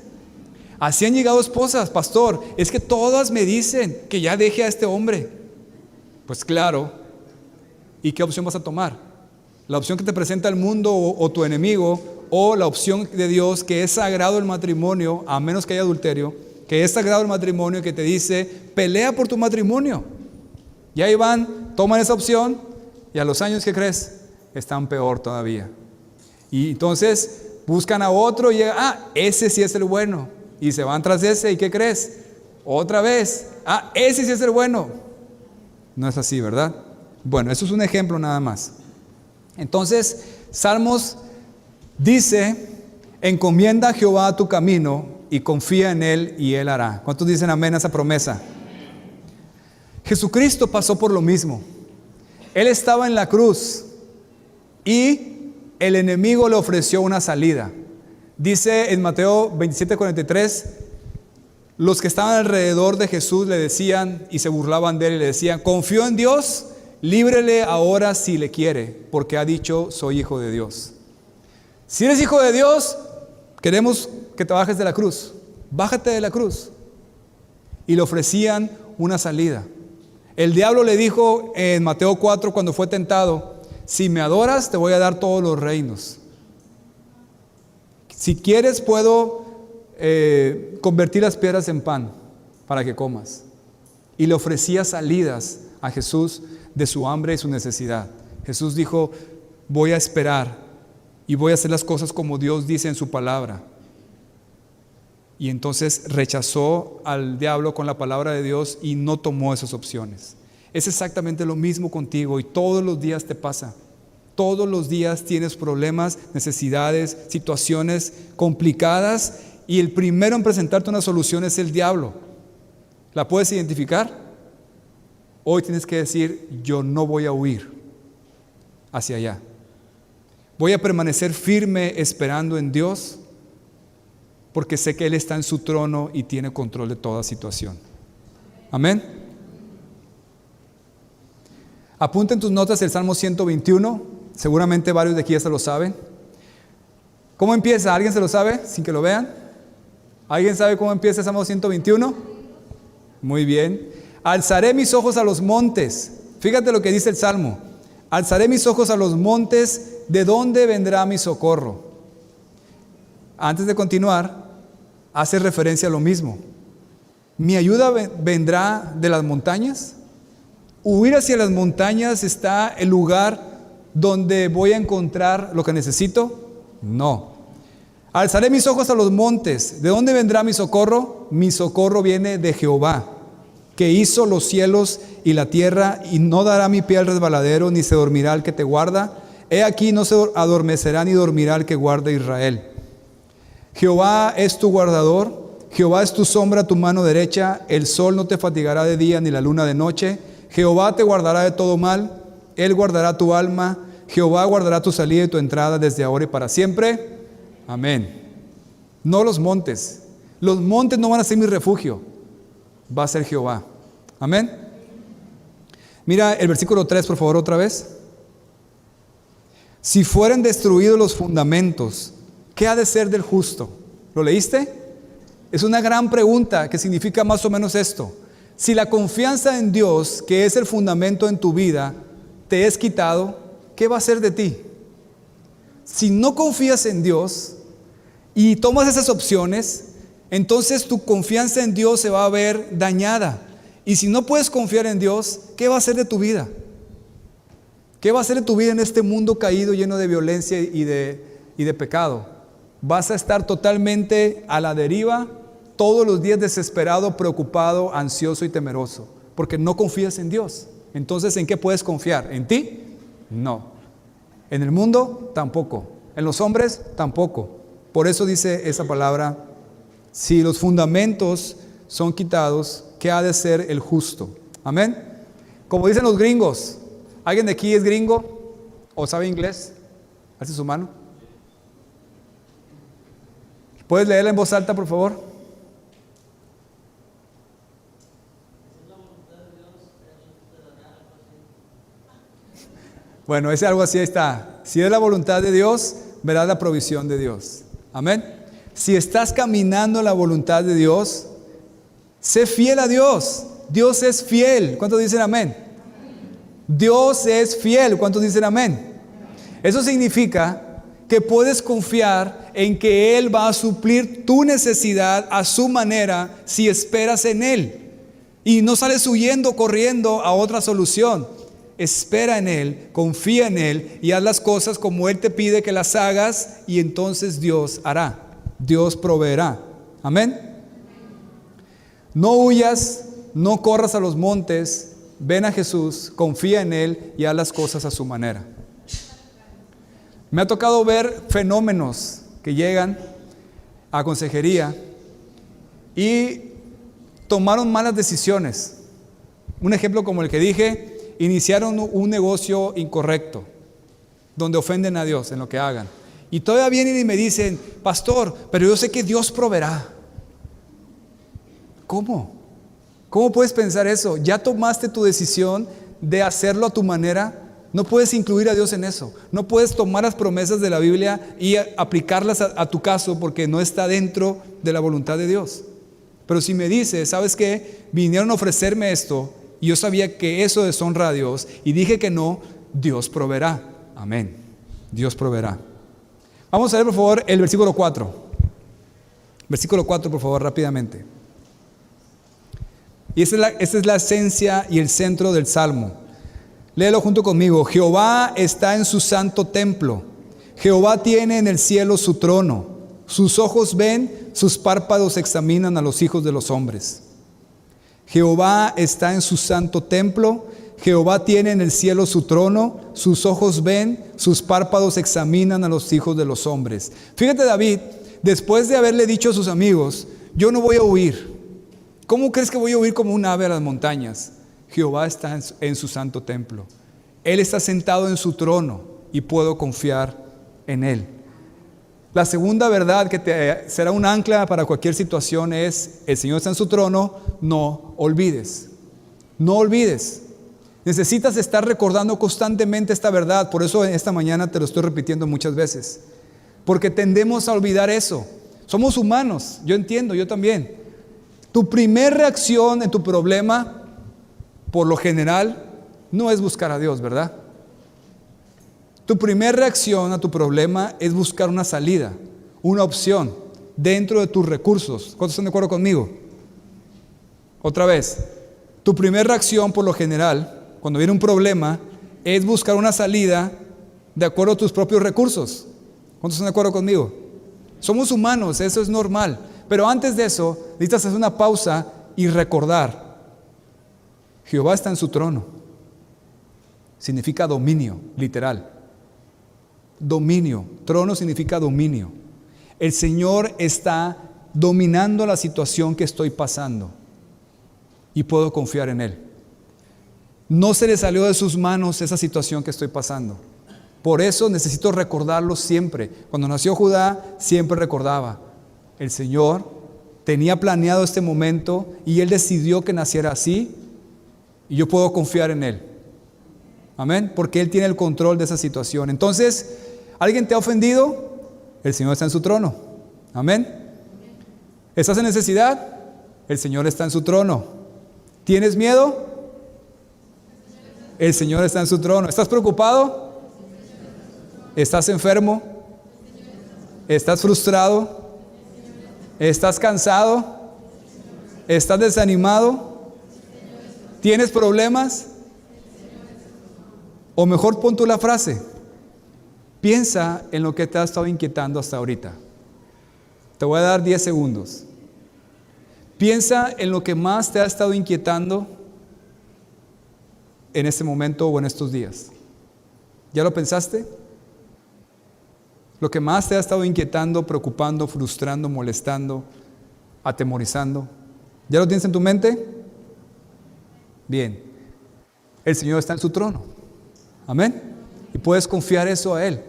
Así han llegado esposas, pastor, es que todas me dicen que ya deje a este hombre. Pues claro, ¿y qué opción vas a tomar? ¿La opción que te presenta el mundo o tu enemigo, o la opción de Dios que es sagrado el matrimonio, a menos que haya adulterio, que es sagrado el matrimonio, que te dice, pelea por tu matrimonio? Y ahí van, toman esa opción y a los años, ¿qué crees? Están peor todavía. Y entonces buscan a otro y llegan, ese sí es el bueno. Y se van tras ese, ¿y qué crees? Otra vez, ese sí es el bueno. No es así, ¿verdad? Bueno, eso es un ejemplo nada más. Entonces, Salmos dice, encomienda a Jehová tu camino y confía en Él y Él hará. ¿Cuántos dicen amén a esa promesa? Jesucristo pasó por lo mismo. Él estaba en la cruz y el enemigo le ofreció una salida. Dice en Mateo 27:43, los que estaban alrededor de Jesús le decían y se burlaban de él y le decían, confío en Dios, líbrele ahora si le quiere, porque ha dicho, soy hijo de Dios. Si eres hijo de Dios, queremos que te bajes de la cruz. Bájate de la cruz. Y le ofrecían una salida. El diablo le dijo en Mateo 4 cuando fue tentado, si me adoras te voy a dar todos los reinos. Si quieres puedo convertir las piedras en pan para que comas. Y le ofrecía salidas a Jesús de su hambre y su necesidad. Jesús dijo, voy a esperar y voy a hacer las cosas como Dios dice en su palabra. Y entonces rechazó al diablo con la palabra de Dios y no tomó esas opciones. Es exactamente lo mismo contigo y todos los días te pasa. Todos los días tienes problemas, necesidades, situaciones complicadas y el primero en presentarte una solución es el diablo. ¿La puedes identificar? Hoy tienes que decir, yo no voy a huir hacia allá. Voy a permanecer firme esperando en Dios porque sé que Él está en su trono y tiene control de toda situación. Amén. Apunta en tus notas el Salmo 121. Seguramente varios de aquí ya se lo saben. ¿Cómo empieza? ¿Alguien se lo sabe sin que lo vean? ¿Alguien sabe cómo empieza el Salmo 121? Muy bien. Alzaré mis ojos a los montes. Fíjate lo que dice el Salmo. Alzaré mis ojos a los montes. ¿De dónde vendrá mi socorro? Antes de continuar, hace referencia a lo mismo. ¿Mi ayuda vendrá de las montañas? Huir hacia las montañas está el lugar donde voy a encontrar lo que necesito. No. Alzaré mis ojos a los montes. ¿De dónde vendrá mi socorro? Mi socorro viene de Jehová, que hizo los cielos y la tierra, y no dará mi pie al resbaladero, ni se dormirá el que te guarda. He aquí, no se adormecerá ni dormirá el que guarda Israel. Jehová es tu guardador. Jehová es tu sombra, tu mano derecha. El sol no te fatigará de día, ni la luna de noche. Jehová te guardará de todo mal. Él guardará tu alma. Jehová guardará tu salida y tu entrada desde ahora y para siempre. Amén. No los montes. Los montes no van a ser mi refugio. Va a ser Jehová. Amén. Mira el versículo 3, por favor, otra vez. Si fueren destruidos los fundamentos, ¿qué ha de ser del justo? ¿Lo leíste? Es una gran pregunta que significa más o menos esto. Si la confianza en Dios, que es el fundamento en tu vida, te es quitado, ¿qué va a ser de ti? Si no confías en Dios y tomas esas opciones, entonces tu confianza en Dios se va a ver dañada. Y si no puedes confiar en Dios, ¿qué va a ser de tu vida? ¿Qué va a ser de tu vida en este mundo caído, lleno de violencia y de pecado? Vas a estar totalmente a la deriva, todos los días desesperado, preocupado, ansioso y temeroso, porque no confías en Dios. Entonces, ¿en qué puedes confiar? ¿En ti? No. ¿En el mundo? Tampoco. ¿En los hombres? Tampoco. Por eso dice esa palabra, si los fundamentos son quitados, ¿qué ha de ser el justo? Amén. Como dicen los gringos, ¿alguien de aquí es gringo o sabe inglés? Alce su mano. ¿Puedes leerla en voz alta, por favor? Bueno, ese algo así está. Si es la voluntad de Dios, verás la provisión de Dios. Amén. Si estás caminando en la voluntad de Dios, sé fiel a Dios. Dios es fiel. ¿Cuántos dicen amén? Dios es fiel. ¿Cuántos dicen amén? Eso significa que puedes confiar en que Él va a suplir tu necesidad a su manera si esperas en Él. Y no sales huyendo, corriendo a otra solución. Espera en Él, confía en Él y haz las cosas como Él te pide que las hagas, y entonces Dios hará, Dios proveerá. Amén. No huyas, no corras a los montes, ven a Jesús, confía en Él y haz las cosas a su manera. Me ha tocado ver fenómenos que llegan a consejería y tomaron malas decisiones. Un ejemplo como el que dije: iniciaron un negocio incorrecto, donde ofenden a Dios en lo que hagan. Y todavía vienen y me dicen: pastor, pero yo sé que Dios proveerá. ¿Cómo? ¿Cómo puedes pensar eso? Ya tomaste tu decisión de hacerlo a tu manera. No puedes incluir a Dios en eso. No puedes tomar las promesas de la Biblia y aplicarlas a tu caso, porque no está dentro de la voluntad de Dios. Pero si me dices: ¿sabes qué? Vinieron a ofrecerme esto y yo sabía que eso deshonra a Dios y dije que no, Dios proveerá. Amén. Dios proveerá. Vamos a ver, por favor, el versículo 4. Versículo 4, por favor, rápidamente. Y esta es la esencia y el centro del Salmo. Léelo junto conmigo. Jehová está en su santo templo. Jehová tiene en el cielo su trono. Sus ojos ven, sus párpados examinan a los hijos de los hombres. Jehová está en su santo templo. Jehová tiene en el cielo su trono. Sus ojos ven, sus párpados examinan a los hijos de los hombres. Fíjate, David, después de haberle dicho a sus amigos: yo no voy a huir. ¿Cómo crees que voy a huir como un ave a las montañas? Jehová está en su santo templo. Él está sentado en su trono y puedo confiar en Él. La segunda verdad que será un ancla para cualquier situación es: el Señor está en su trono. No olvides. No olvides. Necesitas estar recordando constantemente esta verdad. Por eso esta mañana te lo estoy repitiendo muchas veces, porque tendemos a olvidar eso. Somos humanos, yo entiendo, yo también. Tu primer reacción en tu problema, por lo general, no es buscar a Dios, ¿verdad? Tu primera reacción a tu problema es buscar una salida, una opción dentro de tus recursos. ¿Cuántos están de acuerdo conmigo? Otra vez, tu primera reacción por lo general, cuando viene un problema, es buscar una salida de acuerdo a tus propios recursos. ¿Cuántos están de acuerdo conmigo? Somos humanos, eso es normal. Pero antes de eso, necesitas hacer una pausa y recordar. Jehová está en su trono. Significa dominio, literal. Dominio. Trono significa dominio. El Señor está dominando la situación que estoy pasando. Y puedo confiar en Él. No se le salió de sus manos esa situación que estoy pasando. Por eso necesito recordarlo siempre. Cuando nació Judá, siempre recordaba. El Señor tenía planeado este momento y Él decidió que naciera así. Y yo puedo confiar en Él. Amén. Porque Él tiene el control de esa situación. Entonces, ¿alguien te ha ofendido? El Señor está en su trono. Amén. ¿Estás en necesidad? El Señor está en su trono. ¿Tienes miedo? El Señor está en su trono. ¿Estás preocupado? ¿Estás enfermo? ¿Estás frustrado? ¿Estás cansado? ¿Estás desanimado? ¿Tienes problemas? O mejor pon tú la frase. Piensa en lo que te ha estado inquietando hasta ahorita. Te voy a dar 10 segundos. Piensa en lo que más te ha estado inquietando en este momento o en estos días. ¿Ya lo pensaste? Lo que más te ha estado inquietando, preocupando, frustrando, molestando, atemorizando. ¿Ya lo tienes en tu mente? Bien. El Señor está en su trono. Amén. Y puedes confiar eso a Él.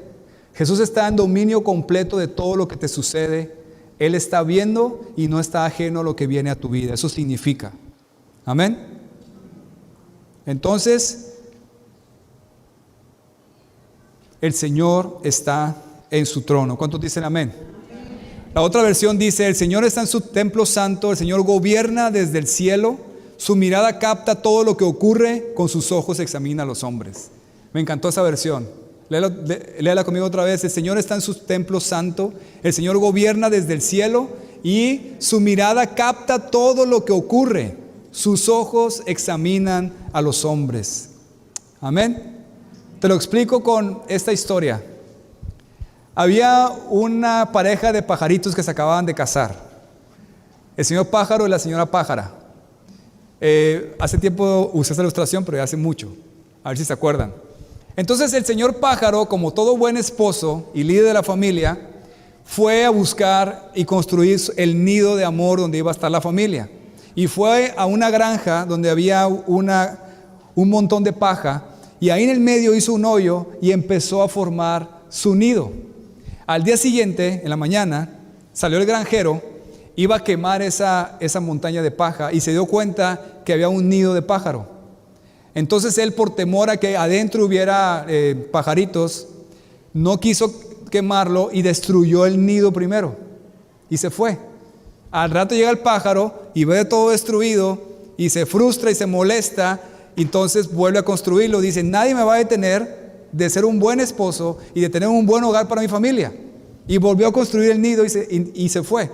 Jesús está en dominio completo de todo lo que te sucede. Él está viendo y no está ajeno a lo que viene a tu vida. Eso significa. Amén. Entonces, el Señor está en su trono. ¿Cuántos dicen amén? La otra versión dice, el Señor está en su templo santo, el Señor gobierna desde el cielo, su mirada capta todo lo que ocurre, con sus ojos examina a los hombres. Me encantó esa versión. Léala conmigo otra vez. El Señor está en su templo santo, el Señor gobierna desde el cielo y su mirada capta todo lo que ocurre. Sus ojos examinan a los hombres. Amén. Te lo explico con esta historia. Había una pareja de pajaritos que se acababan de casar. El señor pájaro y la señora pájara. Hace tiempo usé esa ilustración, pero ya hace mucho. A ver si se acuerdan. Entonces el señor pájaro, como todo buen esposo y líder de la familia, fue a buscar y construir el nido de amor donde iba a estar la familia. Y fue a una granja donde había un montón de paja, y ahí en el medio hizo un hoyo y empezó a formar su nido. Al día siguiente, en la mañana, salió el granjero, iba a quemar esa montaña de paja y se dio cuenta que había un nido de pájaro. Entonces él, por temor a que adentro hubiera pajaritos, no quiso quemarlo y destruyó el nido primero y se fue. Al rato llega el pájaro y ve todo destruido y se frustra y se molesta, y entonces vuelve a construirlo. Dice, nadie me va a detener de ser un buen esposo y de tener un buen hogar para mi familia. Y volvió a construir el nido y se fue.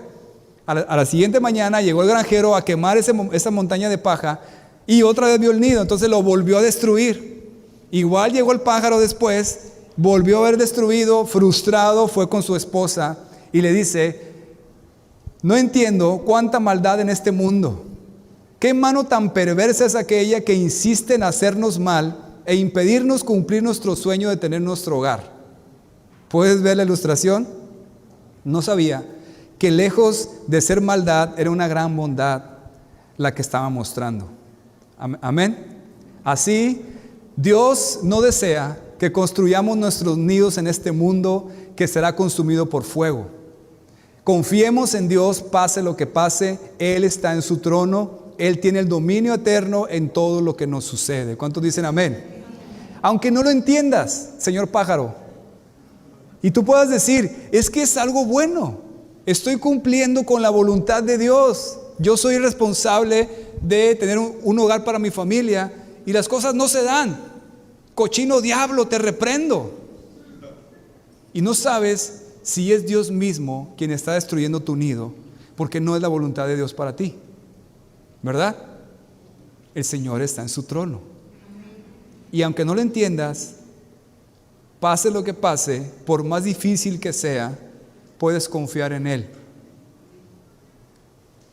A la siguiente mañana llegó el granjero a quemar esa montaña de paja y otra vez vio el nido, entonces lo volvió a destruir. Igual llegó el pájaro después, volvió a ver destruido, frustrado, fue con su esposa y le dice, no entiendo cuánta maldad en este mundo. ¿Qué mano tan perversa es aquella que insiste en hacernos mal e impedirnos cumplir nuestro sueño de tener nuestro hogar? ¿Puedes ver la ilustración? No sabía que lejos de ser maldad era una gran bondad la que estaba mostrando. Amén. Así, Dios no desea que construyamos nuestros nidos en este mundo que será consumido por fuego. Confiemos en Dios, pase lo que pase. Él está en su trono. Él tiene el dominio eterno en todo lo que nos sucede. ¿Cuántos dicen amén? Aunque no lo entiendas, señor pájaro, y tú puedas decir, es que es algo bueno. Estoy cumpliendo con la voluntad de Dios. Yo soy responsable de tener un hogar para mi familia y las cosas no se dan. Cochino diablo, te reprendo. Y no sabes si es Dios mismo quien está destruyendo tu nido, porque no es la voluntad de Dios para ti. ¿verdad? El Señor está en su trono. Y aunque no lo entiendas, pase lo que pase, por más difícil que sea, puedes confiar en Él.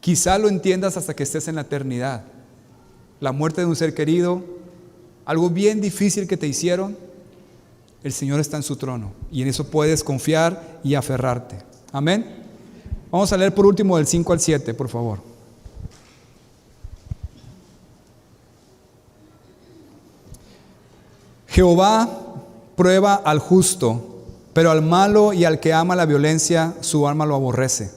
Quizá lo entiendas hasta que estés en la eternidad. La muerte de un ser querido, algo bien difícil que te hicieron, el Señor está en su trono y en eso puedes confiar y aferrarte. Amén. Vamos a leer por último del 5 al 7, por favor. Jehová prueba al justo, pero al malo y al que ama la violencia, su alma lo aborrece.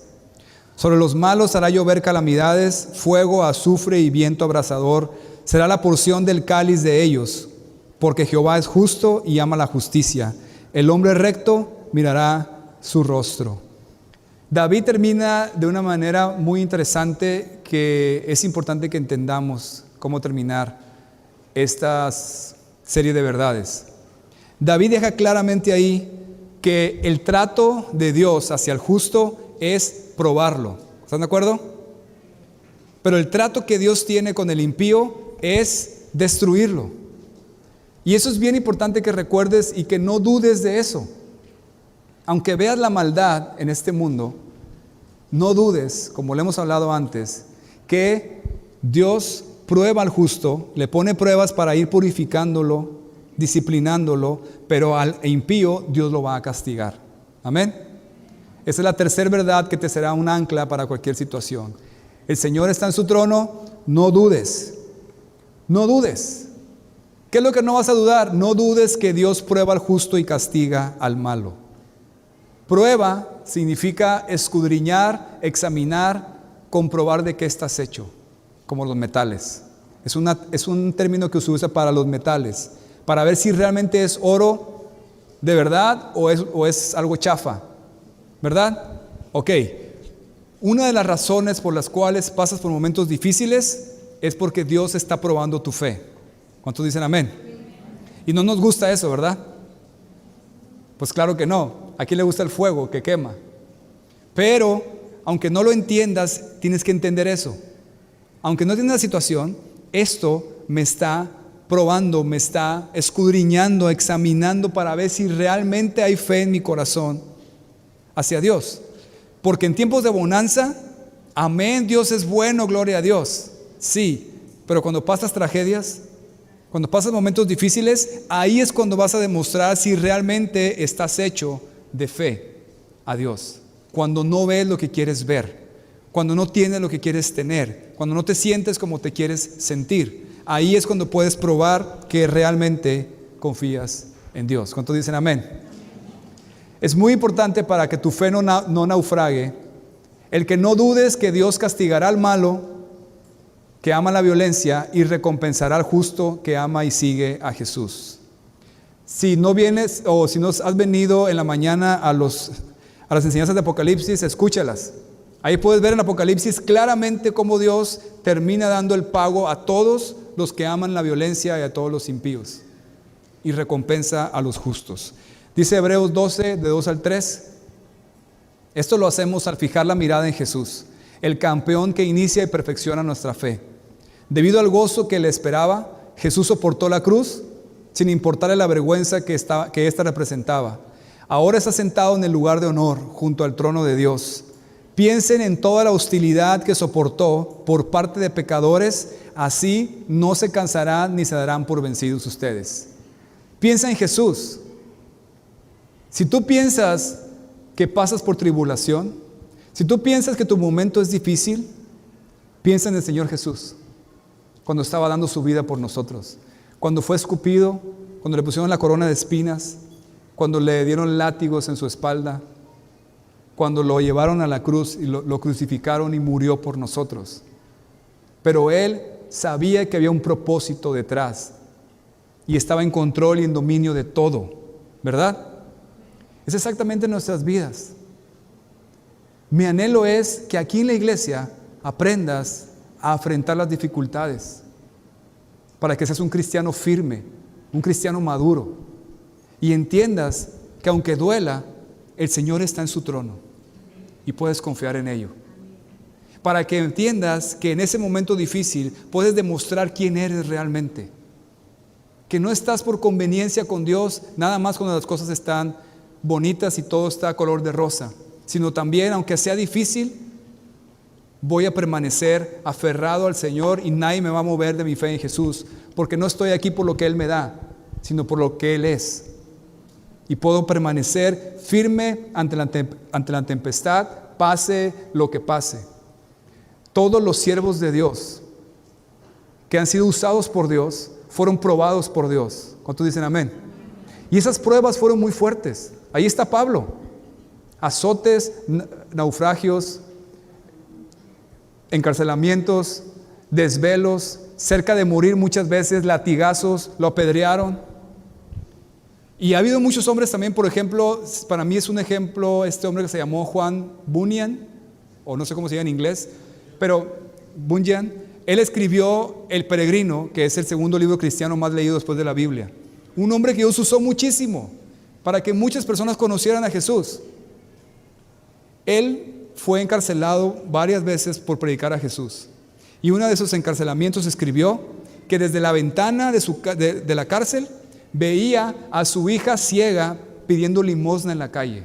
Sobre los malos hará llover calamidades, fuego, azufre y viento abrasador será la porción del cáliz de ellos, porque Jehová es justo y ama la justicia. El hombre recto mirará su rostro. David termina de una manera muy interesante que es importante que entendamos cómo terminar esta serie de verdades. David deja claramente ahí que el trato de Dios hacia el justo es probarlo. ¿Están de acuerdo? Pero el trato que Dios tiene con el impío es destruirlo. Y eso es bien importante que recuerdes y que no dudes de eso. Aunque veas la maldad en este mundo, no dudes, como le hemos hablado antes, que Dios prueba al justo, le pone pruebas para ir purificándolo, disciplinándolo, pero al impío Dios lo va a castigar. Amén. Esa es la tercera verdad que te será un ancla para cualquier situación. El Señor está en su trono, no dudes. No dudes. ¿Qué es lo que no vas a dudar? No dudes que Dios prueba al justo y castiga al malo. Prueba significa escudriñar, examinar, comprobar de qué estás hecho, como los metales. Es un término que se usa para los metales, para ver si realmente es oro de verdad o es algo chafa, ¿verdad? Ok, una de las razones por las cuales pasas por momentos difíciles es porque Dios está probando tu fe. ¿Cuántos dicen amén? Y no nos gusta eso, ¿verdad? Pues claro que no. ¿A quién le gusta el fuego que quema? Pero, aunque no lo entiendas, tienes que entender eso. Aunque no entiendas la situación, esto me está probando, me está escudriñando, examinando para ver si realmente hay fe en mi corazón hacia Dios. Porque en tiempos de bonanza, amén, Dios es bueno, gloria a Dios. Sí, pero cuando pasas tragedias, cuando pasas momentos difíciles, ahí es cuando vas a demostrar si realmente estás hecho de fe a Dios. Cuando no ves lo que quieres ver, cuando no tienes lo que quieres tener, cuando no te sientes como te quieres sentir, ahí es cuando puedes probar que realmente confías en Dios. ¿Cuántos dicen amén? Es muy importante para que tu fe no naufrague, el que no dudes que Dios castigará al malo que ama la violencia y recompensará al justo que ama y sigue a Jesús. Si no vienes o si no has venido en la mañana a las enseñanzas de Apocalipsis, escúchalas. Ahí puedes ver en Apocalipsis claramente cómo Dios termina dando el pago a todos los que aman la violencia y a todos los impíos y recompensa a los justos. Dice Hebreos 12, de 2 al 3. Esto lo hacemos al fijar la mirada en Jesús, el campeón que inicia y perfecciona nuestra fe. Debido al gozo que le esperaba, Jesús soportó la cruz sin importarle la vergüenza que ésta representaba. Ahora está sentado en el lugar de honor junto al trono de Dios. Piensen en toda la hostilidad que soportó por parte de pecadores, así no se cansarán ni se darán por vencidos ustedes. Piensa en Jesús. Si tú piensas que pasas por tribulación, si tú piensas que tu momento es difícil, piensa en el Señor Jesús, cuando estaba dando su vida por nosotros, cuando fue escupido, cuando le pusieron la corona de espinas, cuando le dieron látigos en su espalda, cuando lo llevaron a la cruz y lo crucificaron y murió por nosotros. Pero Él sabía que había un propósito detrás y estaba en control y en dominio de todo, ¿verdad? Es exactamente nuestras vidas. Mi anhelo es que aquí en la iglesia aprendas a afrontar las dificultades para que seas un cristiano firme, un cristiano maduro y entiendas que aunque duela, el Señor está en su trono y puedes confiar en ello. para que entiendas que en ese momento difícil puedes demostrar quién eres realmente. Que no estás por conveniencia con Dios, nada más cuando las cosas están bonitas y todo está a color de rosa, sino también, aunque sea difícil, voy a permanecer aferrado al Señor y nadie me va a mover de mi fe en Jesús, porque no estoy aquí por lo que Él me da, sino por lo que Él es. Y puedo permanecer firme ante la tempestad, pase lo que pase. Todos los siervos de Dios que han sido usados por Dios fueron probados por Dios. ¿Cuántos dicen amén? Y esas pruebas fueron muy fuertes. Ahí está Pablo. Azotes, naufragios, encarcelamientos, desvelos, cerca de morir muchas veces, latigazos, lo apedrearon. Y ha habido muchos hombres también, por ejemplo, para mí es un ejemplo este hombre que se llamó Juan Bunyan, o no sé cómo se llama en inglés, pero Bunyan, él escribió El Peregrino, que es el segundo libro cristiano más leído después de la Biblia. Un hombre que Dios usó muchísimo para que muchas personas conocieran a Jesús. Él fue encarcelado varias veces por predicar a Jesús. Y uno de esos encarcelamientos escribió que desde la ventana de la cárcel veía a su hija ciega pidiendo limosna en la calle.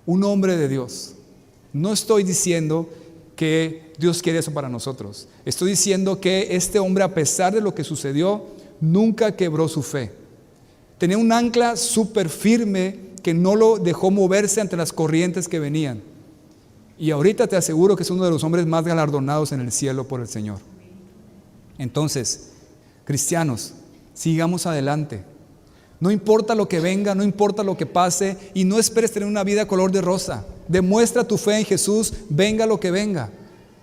Un hombre de Dios. No estoy diciendo que Dios quiere eso para nosotros. Estoy diciendo que este hombre, a pesar de lo que sucedió, nunca quebró su fe. Tenía un ancla súper firme que no lo dejó moverse ante las corrientes que venían. Y ahorita te aseguro que es uno de los hombres más galardonados en el cielo por el Señor. Entonces, cristianos, sigamos adelante. No importa lo que venga, no importa lo que pase, y no esperes tener una vida color de rosa. Demuestra tu fe en Jesús, venga lo que venga.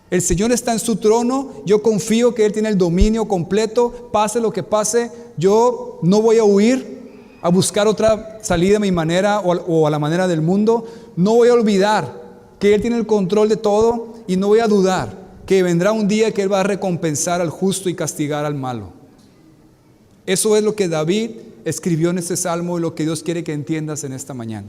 El Señor está en su trono, yo confío que Él tiene el dominio completo, pase lo que pase, yo no voy a huir a buscar otra salida a mi manera o a la manera del mundo. No voy a olvidar que Él tiene el control de todo y no voy a dudar que vendrá un día que Él va a recompensar al justo y castigar al malo. Eso es lo que David escribió en este salmo y lo que Dios quiere que entiendas en esta mañana.